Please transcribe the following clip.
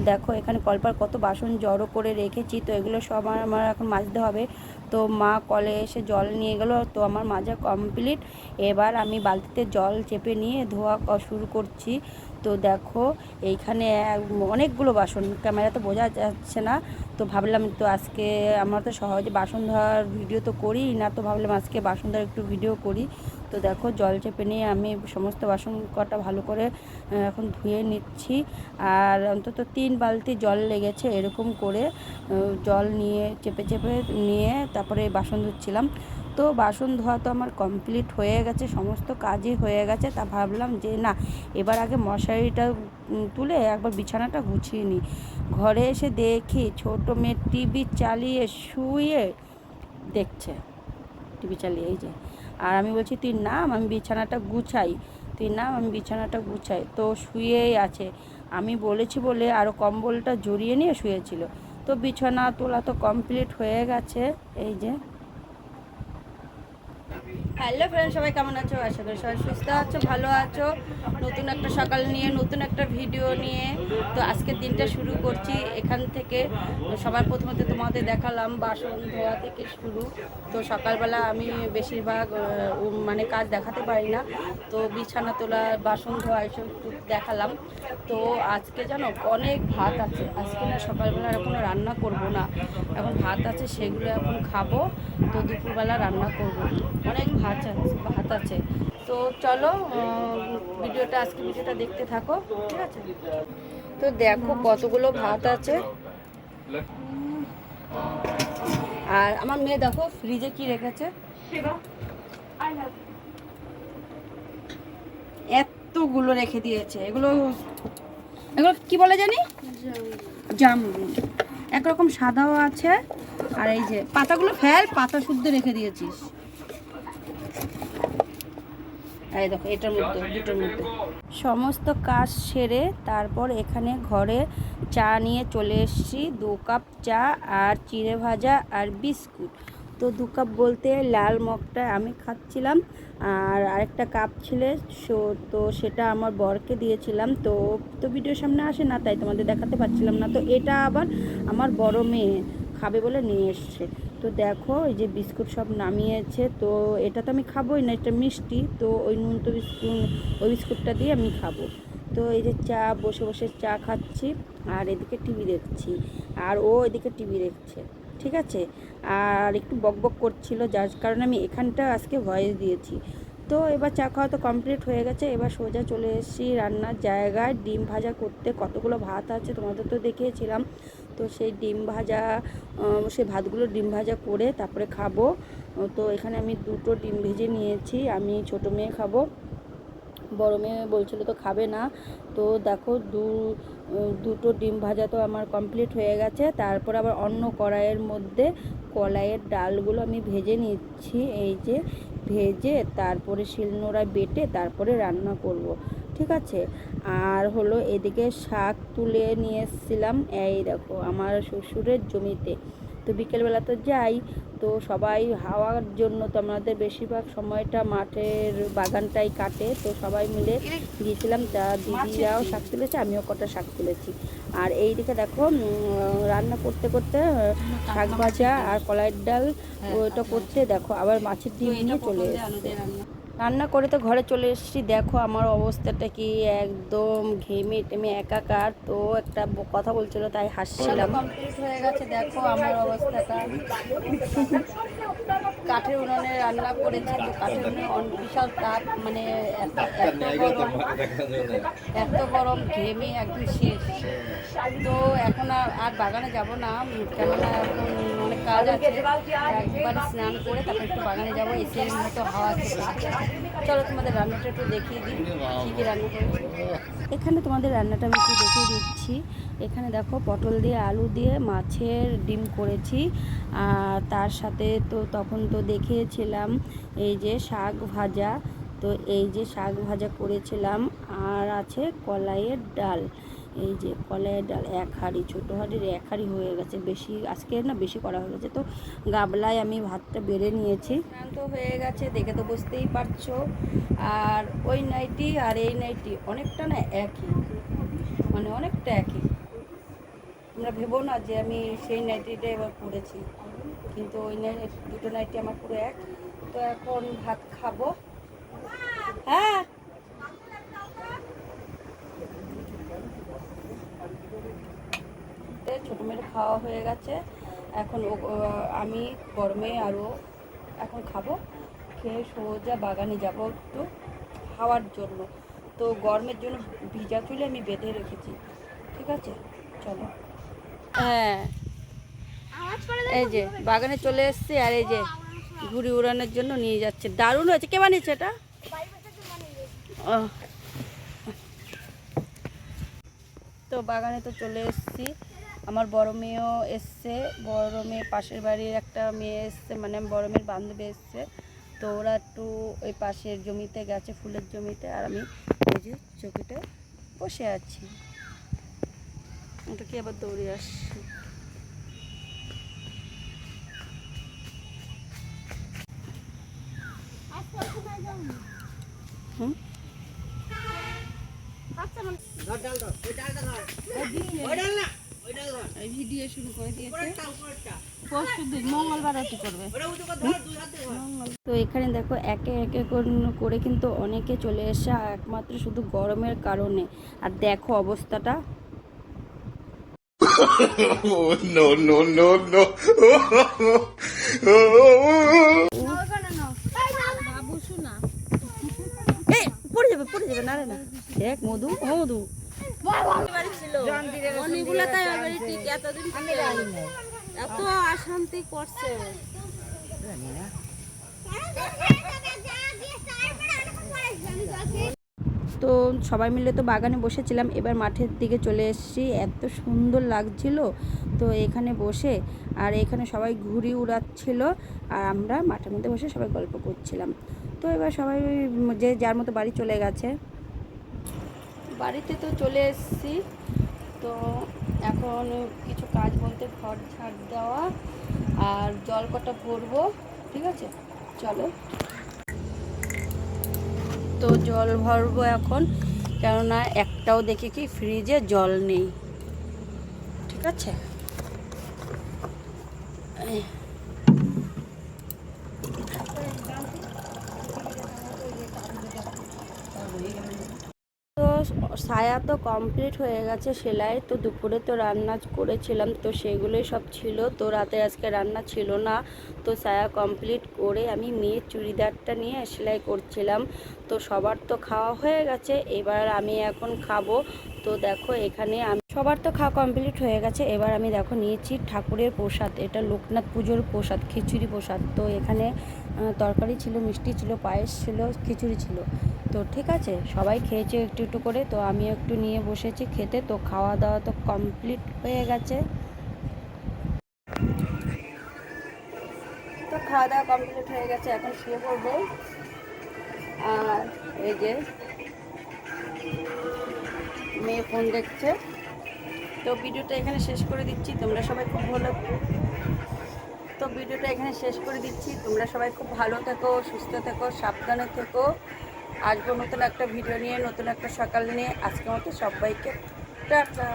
দেখো এখানে কলপার কত বাসন জড়ো করে রেখেছি, তো এগুলো সব আমার এখন মাজতে হবে। তো মা কলে এসে জল নিয়ে গেলো, তো আমার মাজা কমপ্লিট। এবার আমি বালতিতে জল চেপে নিয়ে ধোয়া শুরু করছি। তো দেখো এইখানে অনেকগুলো বাসন, ক্যামেরাতে বোঝা যাচ্ছে না। তো ভাবলাম তো আজকে আমরা তো সহজে বাসন ধোয়ার ভিডিও তো করি না, তো ভাবলাম আজকে বাসন ধোয়ার একটু ভিডিও করি। তো দেখো জল চেপে নিয়ে আমি সমস্ত বাসন কটা ভালো করে এখন ধুয়ে নিচ্ছি। আর অন্তত 3 বালতি জল লেগেছে এরকম করে জল নিয়ে চেপে চেপে নিয়ে তারপরে বাসন ধুচ্ছিলাম। তো বাসন ধোয়া তো আমার কমপ্লিট হয়ে গেছে, সমস্ত কাজই হয়ে গেছে। তা ভাবলাম যে না, এবার আগে মশারিটা তুলে একবার বিছানাটা গুছিয়ে নিই। ঘরে এসে দেখি ছোটো মেয়ে টিভি চালিয়ে শুয়ে দেখছে, টিভি চালিয়ে এই যে। আর আমি বলছি তুই নাম, আমি বিছানাটা গুছাই, তুই নাম, আমি বিছানাটা গুছাই। তো শুয়েই আছে। আমি বলেছি বলে আরও কম্বলটা জড়িয়ে নিয়ে শুয়েছিল। তো বিছানা তোলা তো কমপ্লিট হয়ে গেছে এই যে। হ্যালো ফ্রেন্ড, সবাই কেমন আছো? আশা করি সবাই সুস্থ আছো, ভালো আছো। নতুন একটা সকাল নিয়ে, নতুন একটা ভিডিও নিয়ে তো আজকের দিনটা শুরু করছি এখান থেকে। সবার প্রথমে তোমাদের দেখালাম বাসন ধোয়া থেকে শুরু। তো সকালবেলা আমি বেশিরভাগ মানে কাজ দেখাতে পারি না, তো বিছানা তোলা, বাসন ধোয়া এসব দেখালাম। তো আজকে জানো অনেক ভাত আছে, আজকে না সকালবেলা এখনো রান্না করব না, এখন ভাত আছে সেগুলো এখন খাবো। তো দুপুরবেলা রান্না করব, অনেক ভাত আছে। তো চলো আজকে ভিডিওটা দেখতে থাকো, ঠিক আছে? তো দেখো কতগুলো ভাত আছে। আর আমার মেয়ে দেখো ফ্রিজে কি রেখেছে, এতগুলো রেখে দিয়েছে। এগুলো এগুলো কি বলে জানি, জামরুল। একরকম সাদাও আছে, আর এই যে পাতাগুলো ফেল, পাতা শুদ্ধ রেখে দিয়েছিস। এই দেখো এটার মধ্যে, দুটোর মধ্যে। সমস্ত কাজ সেরে তারপর এখানে ঘরে চা নিয়ে চলে এসেছি। 2 কাপ চা আর চিড়ে ভাজা আর বিস্কুট। তো 2 কাপ বলতে লাল মগটা আমি খাচ্ছিলাম, আর আরেকটা কাপ ছিল তো সেটা আমার বরকে দিয়েছিলাম। তো তো ভিডিওর সামনে আসে না, তাই তোমাদের দেখাতে পারছিলাম না। তো এটা আবার আমার বড় মেয়ে খাবে বলে নিয়ে এসছে। তো দেখো এই যে বিস্কুট সব নামিয়েছে। তো এটা তো আমি খাবোই না, এটা মিষ্টি, তো ওই নুন তো ওই বিস্কুটটা দিয়ে আমি খাবো। তো এই যে চা, বসে বসে চা খাচ্ছি আর এদিকে টিভি দেখছি, আর ও এদিকে টিভি দেখছে, ঠিক আছে। আর একটু বকবক করছিল, যার কারণে আমি এখানটা আজকে ভয়েস দিয়েছি। তো এবার চা খাওয়া তো কমপ্লিট হয়ে গেছে, এবার সোজা চলে এসেছি রান্নার জায়গায়। ডিম ভাজা করতে কতগুলো ভাত আছে তোমাদের তো দেখিয়েছিলাম। তো সেই ডিম ভাজা, সেই ভাতগুলো ডিম ভাজা করে তারপরে খাবো। তো এখানে আমি 2টো ডিম ভেজে নিয়েছি, আমি ছোটো মেয়ে খাবো, বড় মেয়ে বলছিল তো খাবে না। তো দেখো 2টো ডিম ভাজা তো আমার কমপ্লিট হয়ে গেছে। তারপর আবার অন্য কড়াইয়ের মধ্যে কলাইয়ের ডালগুলো আমি ভেজে নিচ্ছি, এই যে ভেজে তারপরে শিলনোড়ায় বেটে তারপরে রান্না করব, ঠিক আছে। আর হলো এদিকে শাক তুলে নিয়ে এসেছিলাম, এই দেখো আমার শ্বশুরের জমিতে। তো বিকেলবেলা তো যাই, তো সবাই হাওয়ার জন্য তো আমাদের বেশিরভাগ সময়টা মাঠের বাগানটাই কাটে। তো সবাই মিলে গিয়েছিলাম, তা দিদিরাও শাক তুলেছে, আমিও কটা শাক তুলেছি। আর এই দিকে দেখো রান্না করতে করতে শাক ভাজা আর কলাইয়ের ডাল ওইটা করতে দেখো আবার মাছের ডিম নিয়ে চলে এসেছে। রান্না করে তো ঘরে চলে এসেছি, দেখো আমার অবস্থাটা কি, একদম ঘেমে টেমে একাকার। তো একটা কথা বলছিল তাই হাসছিলাম। কমপ্লিট হয়ে গেছে, দেখো আমার অবস্থাটা। কাঠের উনুনে রান্না করেছি, তো কাঠের উনুনে বিশাল তাপ, মানে এত গরম ঘেমে একদম শেষ। তো এখন আর বাগানে যাব না, কেননা এখন অনেক কাজ আছে। একবার স্নান করে তারপর একটু বাগানে যাবো, এসে মতো হাওয়া খেতে। চলো তোমাদের রান্নাটা একটু দেখিয়ে দিই, কী কী রান্না করেছি। এখানে তোমাদের রান্নাটা আমি একটু দেখিয়ে দিচ্ছি। এখানে দেখো পটল দিয়ে আলু দিয়ে মাছের ডিম করেছি, আর তার সাথে তো তখন তো দেখিয়েছিলাম এই যে শাক ভাজা। তো এই যে শাক ভাজা করেছিলাম, আর আছে কলাইয়ের ডাল। এই যে কলাইয়ের ডাল 1 হাঁড়ি, ছোটো হাঁড়ির 1 হাঁড়ি হয়ে গেছে, বেশি আজকে না বেশি করা হয়ে গেছে। তো গাবলায় আমি ভাতটা বেড়ে নিয়েছি। ক্লান্ত হয়ে গেছে দেখে তো বুঝতেই পারছো। আর ওই নাইটি আর এই নাইটি অনেকটা না একই, মানে অনেকটা একই। তোমরা ভেবো না যে আমি সেই নাইটিটা এবার পরেছি, কিন্তু ওই দুটো নাইটি আমার পুরো এক। তো এখন ভাত খাবো। হ্যাঁ, ছোটো মেয়ের খাওয়া হয়ে গেছে। এখন আমি গরমে আরও এখন খাবো, খেয়ে সোজা বাগানে যাব একটু খাওয়ার জন্য। তো গরমের জন্য ভিজা চুলে আমি বেঁধে রেখেছি, ঠিক আছে চলো। হ্যাঁ, এই যে বাগানে চলে এসছি, আর এই যে ঘুড়ি উড়ানোর জন্য নিয়ে যাচ্ছে, দারুণ হয়েছে। কে বানিয়েছে এটা? তো বাগানে তো চলে এসছি, আমার বড় মেয়েও এসছে, বড় মেয়ে পাশের বাড়ির একটা মেয়ে এসছে, মানে বড় মেয়ের বান্ধবী এসছে। তো ওরা একটু ওই পাশের জমিতে গেছে, ফুলের জমিতে, আর আমি এই যে চকিতে বসে আছি। ওটা কি আবার দৌড়ে আসছি। হুম, ভিডিও শুরু করে দিয়েছে, পরশুদিন মঙ্গলবার রাতে করবে। তো এখানে দেখো একে একে করে কিন্তু অনেকে চলে এসে, একমাত্র শুধু গরমের কারণে। আর দেখো অবস্থাটা। No, no, no, no. পড়ে যাবে পড়ে যাবে, না রে না। দেখ মধু, ও মধু অনেকগুলা, তাই এতদিন এত অশান্তি করছে। তো সবাই মিলে তো বাগানে বসেছিলাম, এবার মাঠের দিকে চলে এসেছি, এত সুন্দর লাগছিল। তো এখানে বসে, আর এখানে সবাই ঘুড়ি উড়াচ্ছিল, আর আমরা মাঠের মধ্যে বসে সবাই গল্প করছিলাম। তো এবার সবাই যে যার মতো বাড়ি চলে গেছে। বাড়িতে তো চলে এসেছি। তো এখন কিছু কাজ বলতে ঘর ঝাড় দেওয়া আর জল কটা ভরবো, ঠিক আছে চলো। তো জল ভরবো এখন, কেননা একটাও দেখি কি ফ্রিজে জল নেই, ঠিক আছে। তো সায়া তো কমপ্লিট হয়ে গেছে সেলাই। তো দুপুরে তো রান্না করেছিলাম, তো সেগুলোই সব ছিল। তো রাতে আজকে রান্না ছিল না। তো সায়া কমপ্লিট করে আমি মেয়ের চুড়িদারটা নিয়ে সেলাই করছিলাম। তো সবার তো খাওয়া হয়ে গেছে, এবার আমি এখন খাবো। তো দেখো এখানে আমি সবার তো খাওয়া কমপ্লিট হয়ে গেছে, এবার আমি দেখো নিয়েছি ঠাকুরের প্রসাদ, এটা লোকনাথ পুজোর প্রসাদ, খিচুড়ি প্রসাদ। তো এখানে তরকারি ছিল, মিষ্টি ছিল, পায়েস ছিল, খিচুড়ি ছিল। তো ঠিক আছে, সবাই খেয়েছে একটু একটু করে, তো আমিও একটু নিয়ে বসেছি খেতে। তো খাওয়া দাওয়া তো কমপ্লিট হয়ে গেছে। তো খাওয়া দাওয়া কমপ্লিট হয়ে গেছে, এখন শুয়ে পড়বো। আর এই যে মেয়ে ফোন দেখছে। তো ভিডিওটা এখানে শেষ করে দিচ্ছি, তোমরা সবাই খুব ভালো। তো ভিডিওটা এখানে শেষ করে দিচ্ছি, তোমরা সবাই খুব ভালো থেকো, সুস্থ থেকো, সাবধানে থেকো। আসবো নতুন একটা ভিডিও নিয়ে, নতুন একটা সকাল নিয়ে। আজকের মতো সবাইকে টাটা।